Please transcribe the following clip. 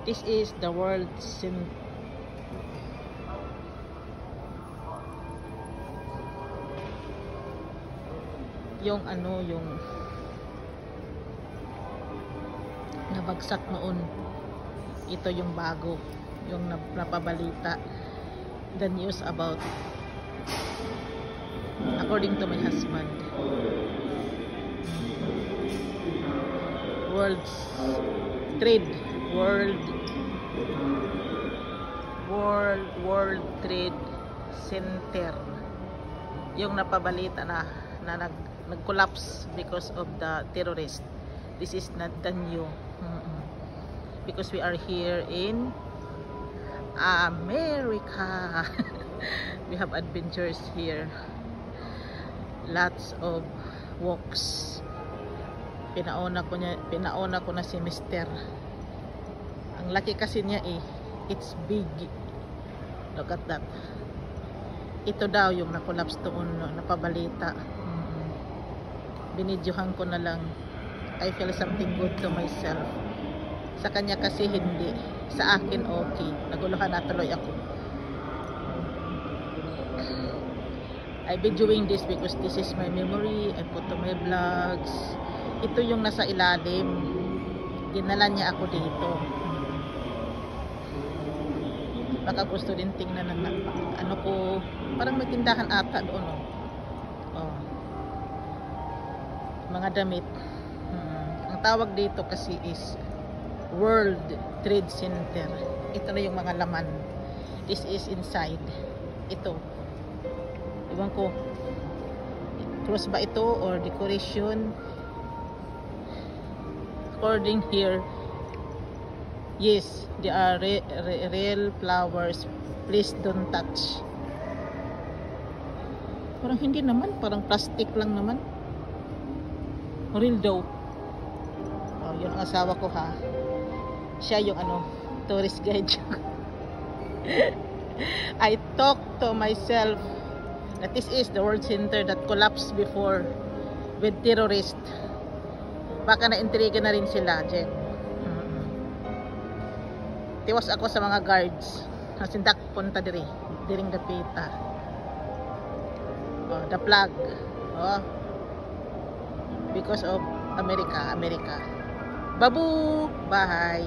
This is the world yung nabagsak noon. Ito yung bago, yung napabalita, the news about, according to my husband, World Trade Center yung napabalita na nag-collapse because of the terrorist. This is not the new, because we are here in America. We have adventures here, lots of walks. Pinauna ko na si Mister. Ang laki kasi niya it's big. Look at that. Ito daw yung na-collapse doon, napabalita. Binidyohan ko na lang. I feel something good to myself. Sa kanya kasi hindi. Sa akin okay. Naguluhan na tuloy ako. I've been doing this because this is my memory. I put to my vlogs. Ito yung nasa ilalim. Dinala niya ako dito. Baka gusto din tingnan ng ano ko. Parang may tindahan ata doon. Oh. Mga damit. Ang tawag dito kasi is World Trade Center. Ito na yung mga laman. This is inside. Ito. Iwan ko. Close ba ito or decoration? According here, yes, they are real flowers. Please don't touch. Parang hindi naman, parang plastic lang naman. Real daw. Oh, yun ang asawa ko ha. Siya yung tourist guide. I talk to myself that this is the World Center that collapsed before with terrorists. Baka na-intriga na rin sila, Jen. Tiwas ako sa mga guards. Nasindak punta diring dapita. Oh, the flag. Oh. Because of America. Babu! Bye!